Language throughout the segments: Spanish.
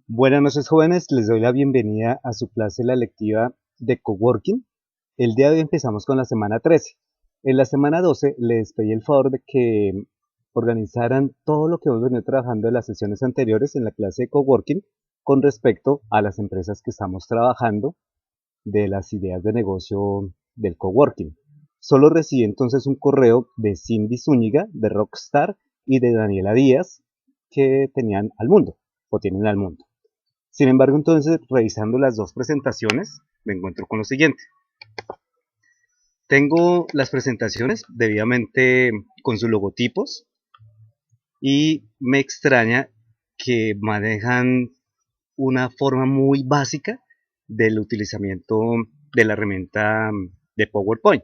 Buenas noches, jóvenes, les doy la bienvenida a su clase la lectiva de Coworking. El día de hoy empezamos con la semana 13. En la semana 12 les pedí el favor de que organizaran todo lo que hemos venido trabajando en las sesiones anteriores en la clase de Coworking con respecto a las empresas que estamos trabajando de las ideas de negocio del Coworking. Solo recibí entonces un correo de Cindy Zúñiga, de Rockstar, y de Daniela Díaz, que tenían al mundo, o tienen al mundo. Sin embargo, entonces, revisando las dos presentaciones, me encuentro con lo siguiente. Tengo las presentaciones debidamente con sus logotipos y me extraña que manejan una forma muy básica del utilizamiento de la herramienta de PowerPoint.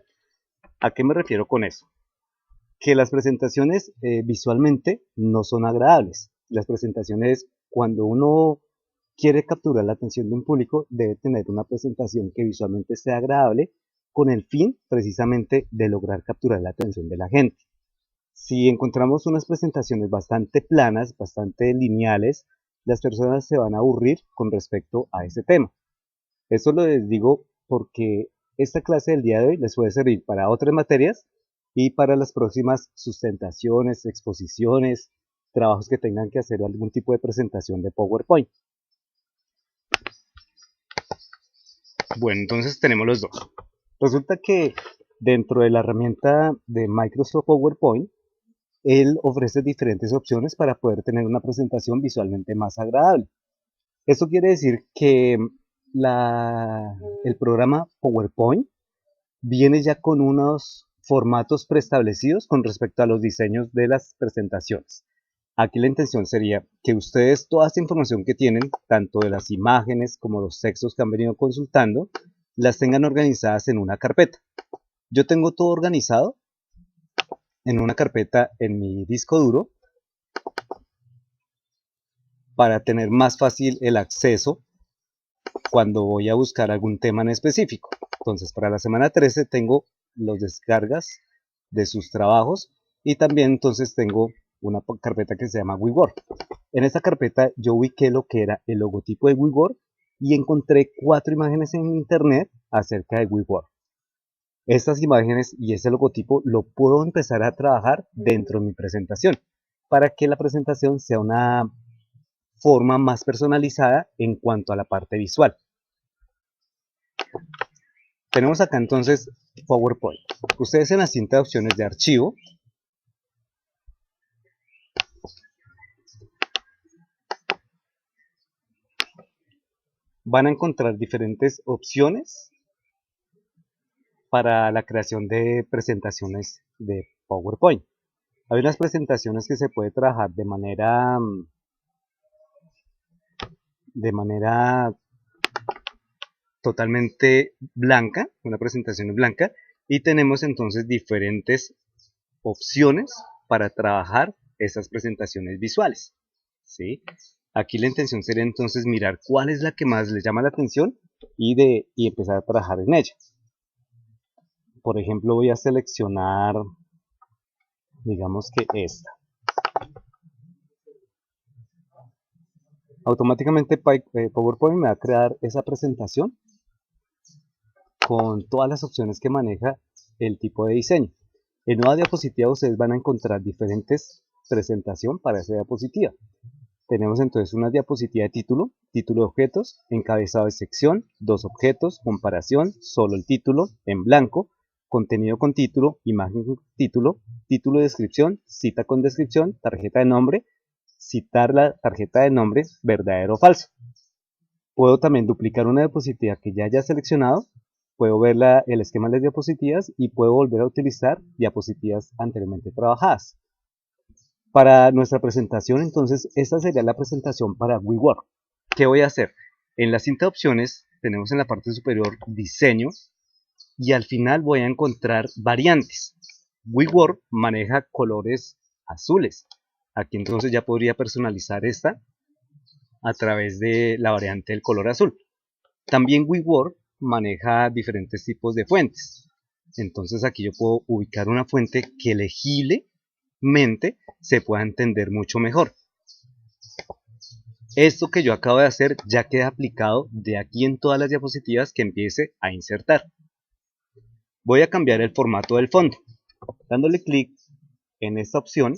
¿A qué me refiero con eso? Que las presentaciones visualmente no son agradables. Las presentaciones, cuando uno quiere capturar la atención de un público, debe tener una presentación que visualmente sea agradable con el fin precisamente de lograr capturar la atención de la gente. Si encontramos unas presentaciones bastante planas, bastante lineales, las personas se van a aburrir con respecto a ese tema. Eso lo les digo porque esta clase del día de hoy les puede servir para otras materias y para las próximas sustentaciones, exposiciones, trabajos que tengan que hacer algún tipo de presentación de PowerPoint. Bueno, entonces tenemos los dos. Resulta que dentro de la herramienta de Microsoft PowerPoint, él ofrece diferentes opciones para poder tener una presentación visualmente más agradable. Esto quiere decir que el programa PowerPoint viene ya con unos formatos preestablecidos con respecto a los diseños de las presentaciones. Aquí la intención sería que ustedes toda esta información que tienen, tanto de las imágenes como los textos que han venido consultando, las tengan organizadas en una carpeta. Yo tengo todo organizado en una carpeta en mi disco duro para tener más fácil el acceso cuando voy a buscar algún tema en específico. Entonces, para la semana 13 tengo los descargas de sus trabajos y también entonces tengo una carpeta que se llama WeWork. En esta carpeta yo ubiqué lo que era el logotipo de WeWork y encontré 4 imágenes en internet acerca de WeWork. Estas imágenes y ese logotipo lo puedo empezar a trabajar dentro de mi presentación para que la presentación sea una forma más personalizada en cuanto a la parte visual. Tenemos acá entonces PowerPoint. Ustedes en la cinta de opciones de archivo van a encontrar diferentes opciones para la creación de presentaciones de PowerPoint. Hay unas presentaciones que se puede trabajar de manera totalmente blanca, una presentación en blanca, y tenemos entonces diferentes opciones para trabajar esas presentaciones visuales, ¿sí? Aquí la intención sería entonces mirar cuál es la que más les llama la atención y empezar a trabajar en ella. Por ejemplo, voy a seleccionar, digamos que esta. Automáticamente PowerPoint me va a crear esa presentación con todas las opciones que maneja el tipo de diseño. En nueva diapositiva ustedes van a encontrar diferentes presentación para esa diapositiva. Tenemos entonces una diapositiva de título, título de objetos, encabezado de sección, dos objetos, comparación, solo el título, en blanco, contenido con título, imagen con título, título de descripción, cita con descripción, tarjeta de nombre, citar la tarjeta de nombre, verdadero o falso. Puedo también duplicar una diapositiva que ya haya seleccionado, puedo ver el esquema de las diapositivas y puedo volver a utilizar diapositivas anteriormente trabajadas. Para nuestra presentación, entonces, esta sería la presentación para WeWork. ¿Qué voy a hacer? En la cinta de opciones tenemos en la parte superior diseño y al final voy a encontrar variantes. WeWork maneja colores azules. Aquí entonces ya podría personalizar esta a través de la variante del color azul. También WeWork maneja diferentes tipos de fuentes. Entonces aquí yo puedo ubicar una fuente que legiblemente se pueda entender mucho mejor. Esto que yo acabo de hacer ya queda aplicado de aquí en todas las diapositivas que empiece a insertar. Voy a cambiar el formato del fondo. Dándole clic en esta opción,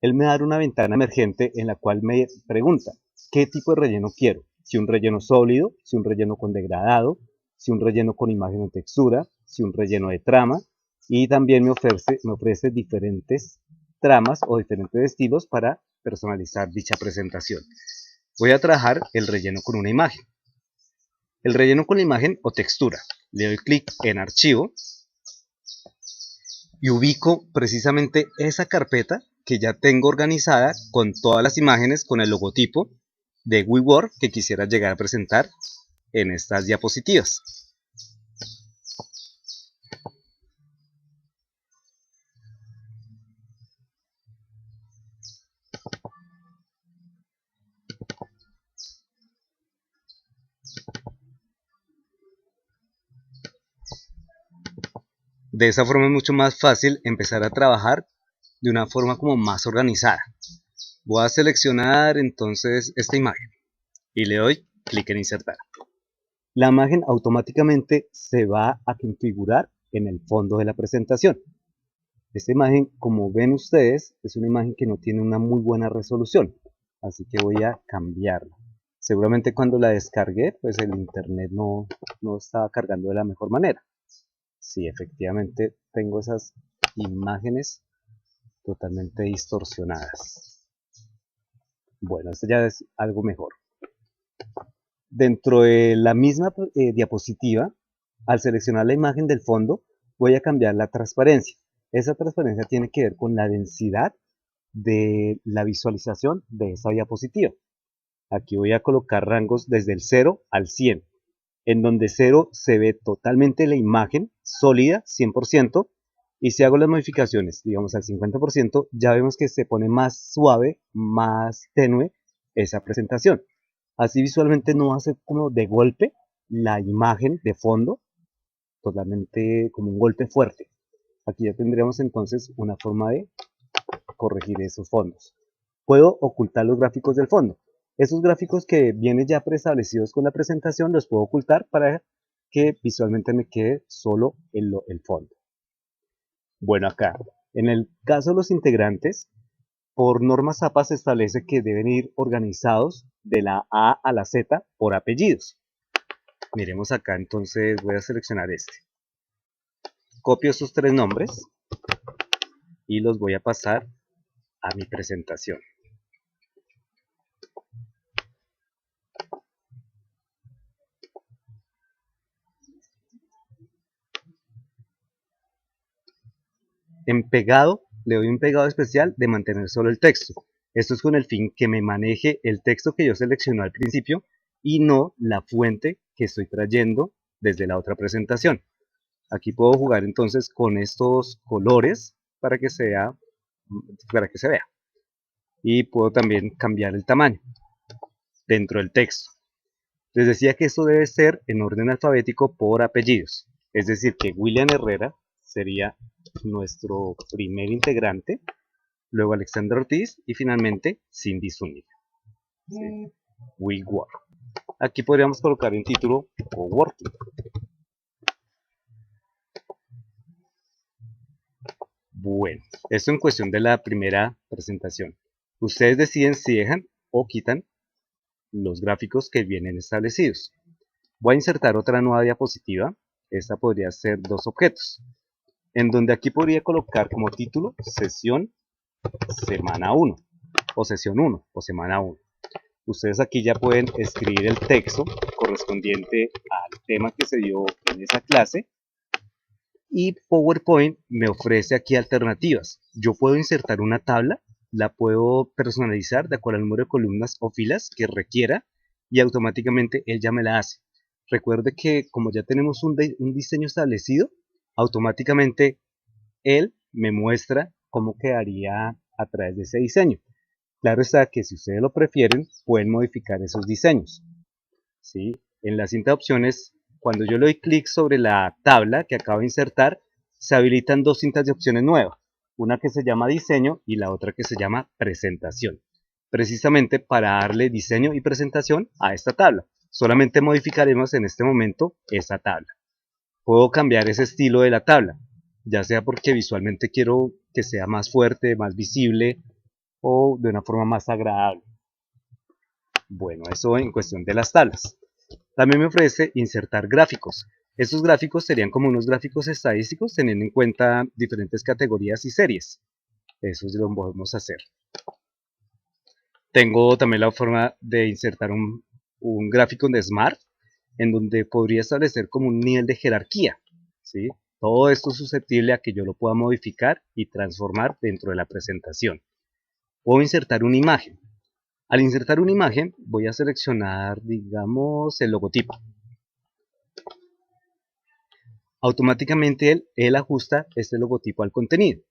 él me da una ventana emergente en la cual me pregunta qué tipo de relleno quiero. Si un relleno sólido, si un relleno con degradado, si un relleno con imagen o textura, si un relleno de trama, y también me ofrece diferentes tramas o diferentes estilos para personalizar dicha presentación. Voy a trabajar el relleno con una imagen. El relleno con la imagen o textura. Le doy clic en archivo y ubico precisamente esa carpeta que ya tengo organizada con todas las imágenes con el logotipo de WeWork que quisiera llegar a presentar en estas diapositivas. De esa forma es mucho más fácil empezar a trabajar de una forma como más organizada. Voy a seleccionar entonces esta imagen y le doy clic en insertar. La imagen automáticamente se va a configurar en el fondo de la presentación. Esta imagen, como ven ustedes, es una imagen que no tiene una muy buena resolución, así que voy a cambiarla. Seguramente cuando la descargué, pues el internet no estaba cargando de la mejor manera. Sí, efectivamente tengo esas imágenes totalmente distorsionadas. Bueno, esto ya es algo mejor. Dentro de la misma diapositiva, al seleccionar la imagen del fondo, voy a cambiar la transparencia. Esa transparencia tiene que ver con la densidad de la visualización de esa diapositiva. Aquí voy a colocar rangos desde el 0 al 100, en donde 0 se ve totalmente la imagen sólida, 100%, y si hago las modificaciones, digamos al 50%, ya vemos que se pone más suave, más tenue esa presentación. Así visualmente no hace como de golpe la imagen de fondo, totalmente como un golpe fuerte. Aquí ya tendríamos entonces una forma de corregir esos fondos. Puedo ocultar los gráficos del fondo. Esos gráficos que vienen ya preestablecidos con la presentación los puedo ocultar para que visualmente me quede solo el fondo. Bueno, acá, en el caso de los integrantes, por normas APA se establece que deben ir organizados de la A a la Z por apellidos. Miremos acá, entonces voy a seleccionar este. Copio esos tres nombres y los voy a pasar a mi presentación. En pegado, le doy un pegado especial de mantener solo el texto. Esto es con el fin que me maneje el texto que yo seleccioné al principio y no la fuente que estoy trayendo desde la otra presentación. Aquí puedo jugar entonces con estos colores para que se vea. Y puedo también cambiar el tamaño dentro del texto. Les decía que esto debe ser en orden alfabético por apellidos. Es decir, que William Herrera sería nuestro primer integrante, luego Alexander Ortiz y finalmente Cindy Zúñiga. ¿Sí? WeWork. Aquí podríamos colocar un título Coworking. Bueno, esto en cuestión de la primera presentación. Ustedes deciden si dejan o quitan los gráficos que vienen establecidos. Voy a insertar otra nueva diapositiva. Esta podría ser dos objetos, en donde aquí podría colocar como título sesión semana 1 o sesión 1 o semana 1. Ustedes aquí ya pueden escribir el texto correspondiente al tema que se dio en esa clase y PowerPoint me ofrece aquí alternativas. Yo puedo insertar una tabla, la puedo personalizar de acuerdo al número de columnas o filas que requiera y automáticamente él ya me la hace. Recuerde que como ya tenemos un diseño establecido, automáticamente él me muestra cómo quedaría a través de ese diseño. Claro está que si ustedes lo prefieren, pueden modificar esos diseños. ¿Sí? En la cinta de opciones, cuando yo le doy clic sobre la tabla que acabo de insertar, se habilitan dos cintas de opciones nuevas. Una que se llama diseño y la otra que se llama presentación. precisamente para darle diseño y presentación a esta tabla. Solamente modificaremos en este momento esta tabla. Puedo cambiar ese estilo de la tabla, ya sea porque visualmente quiero que sea más fuerte, más visible o de una forma más agradable. Bueno, eso en cuestión de las tablas. También me ofrece insertar gráficos. Estos gráficos serían como unos gráficos estadísticos teniendo en cuenta diferentes categorías y series. Eso lo podemos hacer. Tengo también la forma de insertar un gráfico de Smart, en donde podría establecer como un nivel de jerarquía, ¿sí? Todo esto es susceptible a que yo lo pueda modificar y transformar dentro de la presentación. Puedo insertar una imagen. Al insertar una imagen, voy a seleccionar, digamos, el logotipo. Automáticamente él ajusta este logotipo al contenido.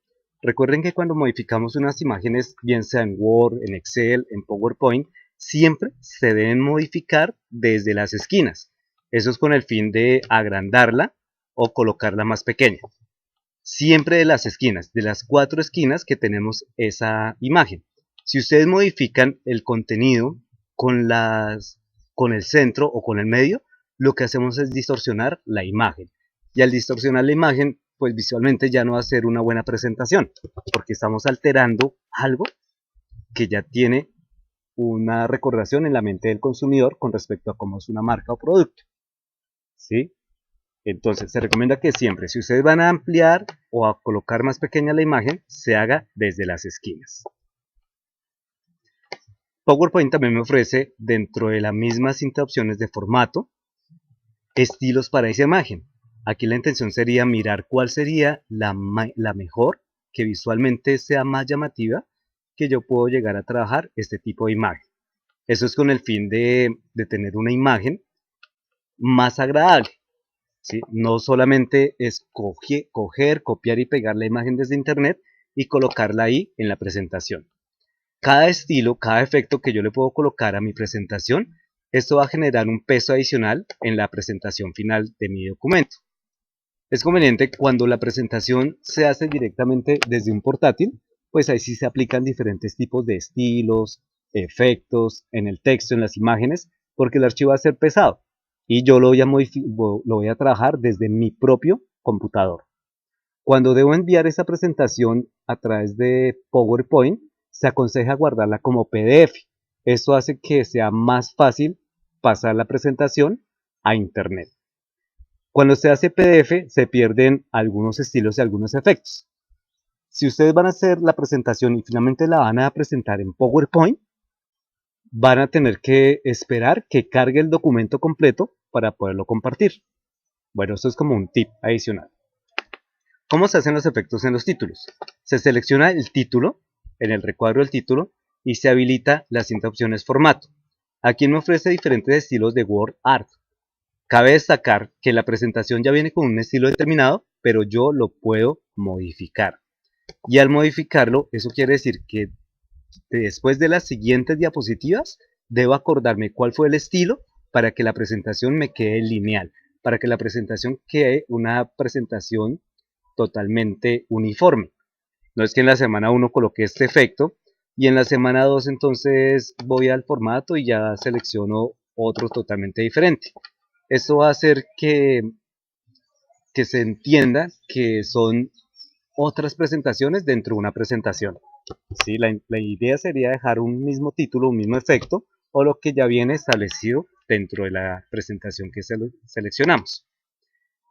Recuerden que cuando modificamos unas imágenes, bien sea en Word, en Excel, en PowerPoint, siempre se deben modificar desde las esquinas. Eso es con el fin de agrandarla o colocarla más pequeña. Siempre de las esquinas, de las 4 esquinas que tenemos esa imagen. Si ustedes modifican el contenido con el centro o con el medio, lo que hacemos es distorsionar la imagen. Y al distorsionar la imagen, pues visualmente ya no va a ser una buena presentación, porque estamos alterando algo que ya tiene una recordación en la mente del consumidor con respecto a cómo es una marca o producto, ¿sí? Entonces se recomienda que siempre, si ustedes van a ampliar o a colocar más pequeña la imagen, se haga desde las esquinas. PowerPoint también me ofrece, dentro de la misma cinta de opciones de formato, estilos para esa imagen. Aquí la intención sería mirar cuál sería la mejor, que visualmente sea más llamativa, que yo puedo llegar a trabajar este tipo de imagen. Eso es con el fin de tener una imagen más agradable, ¿sí? No solamente es coger, copiar y pegar la imagen desde internet y colocarla ahí en la presentación. Cada estilo, cada efecto que yo le puedo colocar a mi presentación, esto va a generar un peso adicional en la presentación final de mi documento. Es conveniente cuando la presentación se hace directamente desde un portátil, pues ahí sí se aplican diferentes tipos de estilos, efectos, en el texto, en las imágenes, porque el archivo va a ser pesado y yo lo voy a trabajar desde mi propio computador. Cuando debo enviar esa presentación a través de PowerPoint, se aconseja guardarla como PDF. Esto hace que sea más fácil pasar la presentación a Internet. Cuando se hace PDF, se pierden algunos estilos y algunos efectos. Si ustedes van a hacer la presentación y finalmente la van a presentar en PowerPoint, van a tener que esperar que cargue el documento completo para poderlo compartir. Bueno, esto es como un tip adicional. ¿Cómo se hacen los efectos en los títulos? Se selecciona el título, en el recuadro del título, y se habilita la cinta opciones formato. Aquí me ofrece diferentes estilos de Word Art. Cabe destacar que la presentación ya viene con un estilo determinado, pero yo lo puedo modificar. Y al modificarlo, eso quiere decir que después de las siguientes diapositivas, debo acordarme cuál fue el estilo para que la presentación me quede lineal, para que la presentación quede una presentación totalmente uniforme. No es que en la semana 1 coloque este efecto y en la semana 2 entonces voy al formato y ya selecciono otro totalmente diferente. Esto va a hacer que se entienda que son otras presentaciones dentro de una presentación. ¿Sí? La idea sería dejar un mismo título, un mismo efecto, o lo que ya viene establecido dentro de la presentación que seleccionamos.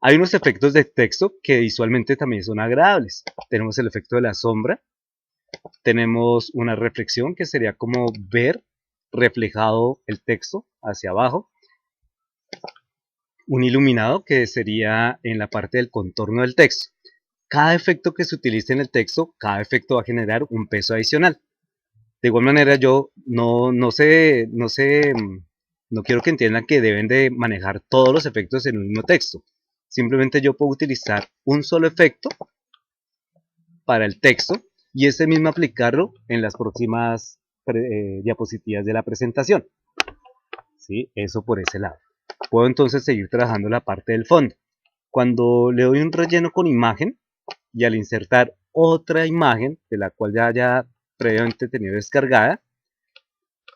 Hay unos efectos de texto que visualmente también son agradables. Tenemos el efecto de la sombra, tenemos una reflexión que sería como ver reflejado el texto hacia abajo, un iluminado que sería en la parte del contorno del texto. Cada efecto que se utilice en el texto, cada efecto va a generar un peso adicional. De igual manera, yo no quiero que entiendan que deben de manejar todos los efectos en un mismo texto. Simplemente yo puedo utilizar un solo efecto para el texto y ese mismo aplicarlo en las próximas diapositivas de la presentación. ¿Sí? Eso por ese lado. Puedo entonces seguir trabajando la parte del fondo. Cuando le doy un relleno con imagen y al insertar otra imagen de la cual ya haya previamente tenido descargada,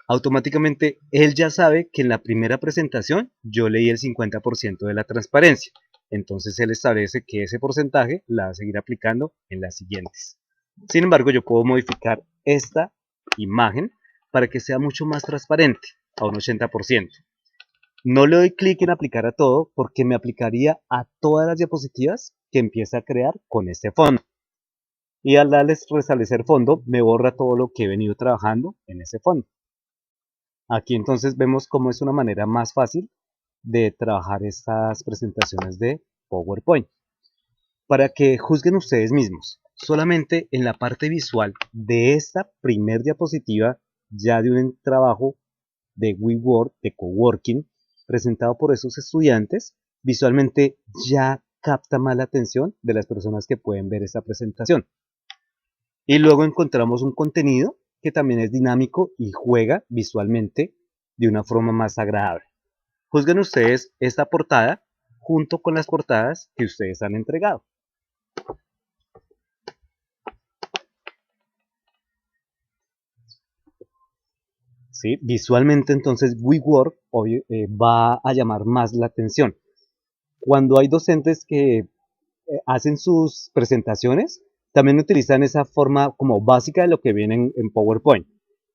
automáticamente él ya sabe que en la primera presentación yo leí el 50% de la transparencia. Entonces él establece que ese porcentaje la va a seguir aplicando en las siguientes. Sin embargo, yo puedo modificar esta imagen para que sea mucho más transparente, a un 80%. No le doy clic en aplicar a todo porque me aplicaría a todas las diapositivas que empiece a crear con este fondo. Y al darles restablecer fondo, me borra todo lo que he venido trabajando en ese fondo. Aquí entonces vemos cómo es una manera más fácil de trabajar estas presentaciones de PowerPoint. Para que juzguen ustedes mismos, solamente en la parte visual de esta primer diapositiva, ya de un trabajo de WeWork, de coworking, presentado por esos estudiantes, visualmente ya capta más la atención de las personas que pueden ver esta presentación. Y luego encontramos un contenido que también es dinámico y juega visualmente de una forma más agradable. Juzguen ustedes esta portada junto con las portadas que ustedes han entregado. ¿Sí? Visualmente entonces WeWork va a llamar más la atención. Cuando hay docentes que hacen sus presentaciones, también utilizan esa forma como básica de lo que viene en PowerPoint.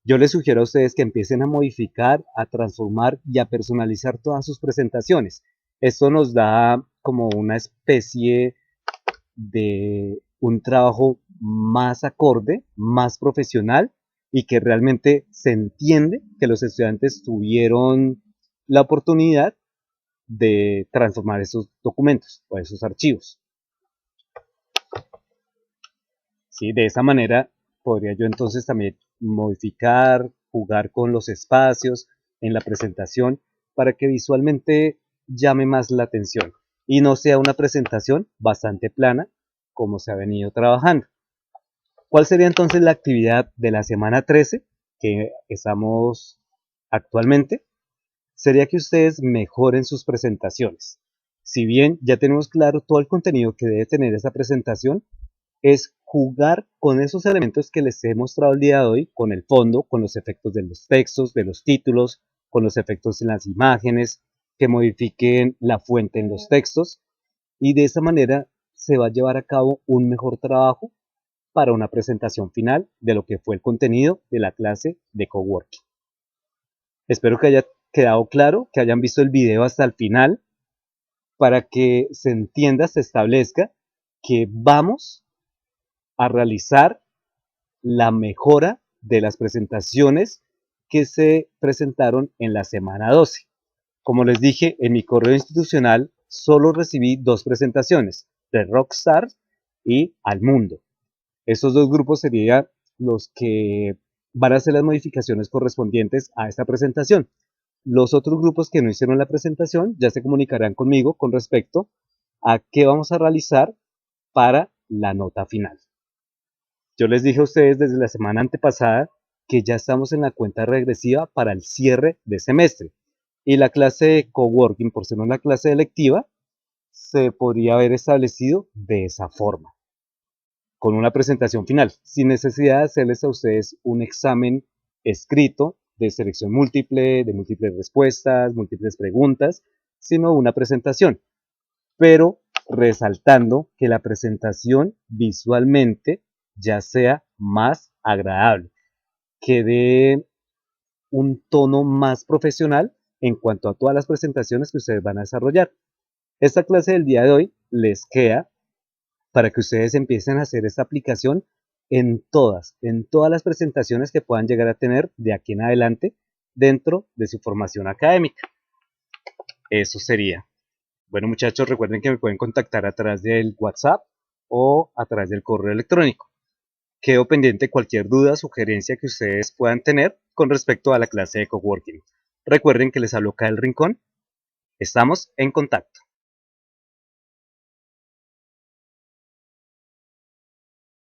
Yo les sugiero a ustedes que empiecen a modificar, a transformar y a personalizar todas sus presentaciones. Esto nos da como una especie de un trabajo más acorde, más profesional y que realmente se entiende que los estudiantes tuvieron la oportunidad de transformar esos documentos o esos archivos. ¿Sí? De esa manera podría yo entonces también modificar, jugar con los espacios en la presentación para que visualmente llame más la atención y no sea una presentación bastante plana como se ha venido trabajando. ¿Cuál sería entonces la actividad de la semana 13 que estamos actualmente? Sería que ustedes mejoren sus presentaciones. Si bien ya tenemos claro todo el contenido que debe tener esa presentación, es jugar con esos elementos que les he mostrado el día de hoy, con el fondo, con los efectos de los textos, de los títulos, con los efectos en las imágenes, que modifiquen la fuente en los textos, y de esa manera se va a llevar a cabo un mejor trabajo para una presentación final de lo que fue el contenido de la clase de coworking. Espero que haya quedado claro, que hayan visto el video hasta el final, para que se entienda, se establezca que vamos a realizar la mejora de las presentaciones que se presentaron en la semana 12. Como les dije, en mi correo institucional solo recibí 2 presentaciones, de Rockstar y Al Mundo. Estos 2 grupos serían los que van a hacer las modificaciones correspondientes a esta presentación. Los otros grupos que no hicieron la presentación ya se comunicarán conmigo con respecto a qué vamos a realizar para la nota final. Yo les dije a ustedes desde la semana antepasada que ya estamos en la cuenta regresiva para el cierre de semestre. Y la clase de coworking, por ser una clase electiva, se podría haber establecido de esa forma, con una presentación final, sin necesidad de hacerles a ustedes un examen escrito de selección múltiple, de múltiples respuestas, múltiples preguntas, sino una presentación, pero resaltando que la presentación visualmente ya sea más agradable, que dé un tono más profesional en cuanto a todas las presentaciones que ustedes van a desarrollar. Esta clase del día de hoy les queda para que ustedes empiecen a hacer esta aplicación en todas las presentaciones que puedan llegar a tener de aquí en adelante dentro de su formación académica. Eso sería. Bueno, muchachos, recuerden que me pueden contactar a través del WhatsApp o a través del correo electrónico. Quedo pendiente de cualquier duda, sugerencia que ustedes puedan tener con respecto a la clase de coworking. Recuerden que les habló Kyle Rincón. Estamos en contacto.